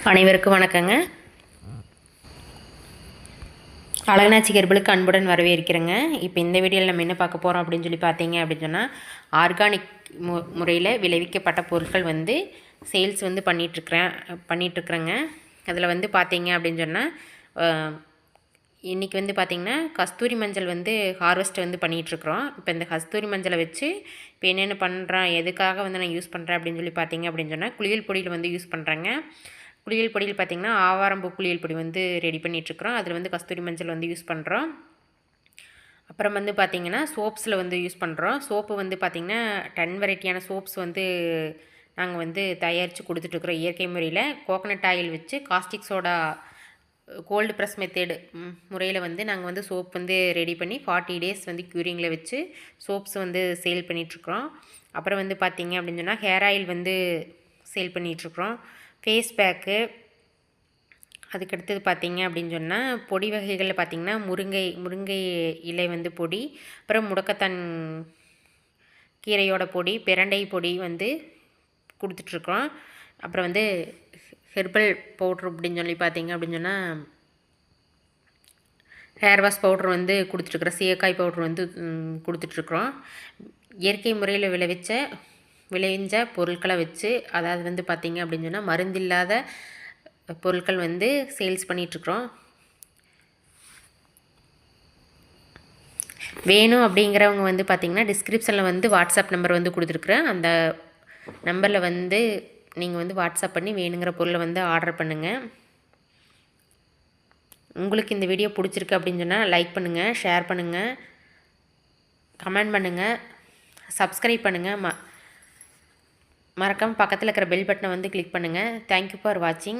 அனைவருக்கும் வணக்கங்க. அழகனாச்சி ஹெர்பலுக்கு அன்புடன் வரவேற்கிறேங்க. இப்போ இந்த வீடியோவில் நம்ம என்ன பார்க்க போகிறோம் அப்படின்னு சொல்லி பார்த்தீங்க அப்படின்னு சொன்னால், ஆர்கானிக் முறையில் விளைவிக்கப்பட்ட பொருட்கள் வந்து சேல்ஸ் வந்து பண்ணிகிட்ருக்குறேங்க. அதில் வந்து பார்த்தீங்க அப்படின்னு சொன்னால், இன்றைக்கி வந்து பார்த்திங்கன்னா கஸ்தூரி மஞ்சள் வந்து ஹார்வெஸ்ட் வந்து பண்ணிகிட்ருக்குறோம். இப்போ இந்த கஸ்தூரி மஞ்சளை வச்சு இப்போ என்னென்ன பண்ணுறேன், எதுக்காக வந்து நான் யூஸ் பண்ணுறேன் அப்படின்னு சொல்லி பார்த்தீங்க அப்படின்னு சொன்னால், குளியல் பொடியில் வந்து யூஸ் பண்ணுறேங்க. குளியல் பொடியில் பார்த்திங்கன்னா ஆவாரம்பூ குளியல் பொடி வந்து ரெடி பண்ணிகிட்ருக்குறோம். அதில் வந்து கஸ்தூரி மஞ்சள் வந்து யூஸ் பண்ணுறோம். அப்புறம் வந்து பார்த்திங்கன்னா சோப்ஸில் வந்து யூஸ் பண்ணுறோம். சோப்பு வந்து பார்த்திங்கன்னா 10 வெரைட்டியான சோப்ஸ் வந்து நாங்கள் வந்து தயாரித்து கொடுத்துட்ருக்குறோம். இயற்கை முறையில் கோகனட் ஆயில் வச்சு caustic soda gold press method முறையில் வந்து நாங்கள் வந்து சோப் வந்து ரெடி பண்ணி 40 டேஸ் வந்து க்யூரிங்கில் வச்சு சோப்ஸ் வந்து சேல் பண்ணிகிட்ருக்குறோம். அப்புறம் வந்து பார்த்திங்க அப்படின்னு சொன்னால் ஹேர் ஆயில் வந்து சேல் பண்ணிகிட்ருக்குறோம். ஃபேஸ் பேக்கு, அதுக்கடுத்தது பார்த்திங்க அப்படின்னு சொன்னால் பொடி வகைகளில் பார்த்திங்கன்னா முருங்கை இலை வந்து பொடி, அப்புறம் முடக்கத்தான் கீரையோட பொடி, பிரண்டை பொடி வந்து கொடுத்துட்ருக்குறோம். அப்புறம் வந்து ஹெர்பல் பவுட்ரு அப்படின்னு சொல்லி பார்த்திங்க அப்படின்னு சொன்னால் ஹேர் வாஷ் பவுட்ரு வந்து கொடுத்துட்ருக்குறோம். சீயக்காய் பவுட்ரு வந்து கொடுத்துட்ருக்குறோம். இயற்கை முறையில் விளைஞ்ச பொருட்களை வச்சு, அதாவது வந்து பார்த்திங்க அப்படின்னு சொன்னால் மருந்தில்லாத பொருட்கள் வந்து சேல்ஸ் பண்ணிகிட்ருக்குறோம். வேணும் அப்படிங்கிறவங்க வந்து பார்த்திங்கன்னா டிஸ்கிரிப்ஷனில் வந்து வாட்ஸ்அப் நம்பர் வந்து கொடுத்துருக்குறேன். அந்த நம்பரில் வந்து நீங்கள் வந்து வாட்ஸ்அப் பண்ணி வேணுங்கிற பொருளை வந்து ஆர்டர் பண்ணுங்கள். உங்களுக்கு இந்த வீடியோ பிடிச்சிருக்கு அப்படின்னு சொன்னால் லைக் பண்ணுங்கள், ஷேர் பண்ணுங்கள், கமெண்ட் பண்ணுங்கள், சப்ஸ்கிரைப் பண்ணுங்கள். மறக்காமல் பக்கத்தில் இருக்கிற பெல் பட்டனை வந்து கிளிக் பண்ணுங்கள். தேங்க்யூ ஃபார் வாட்சிங்.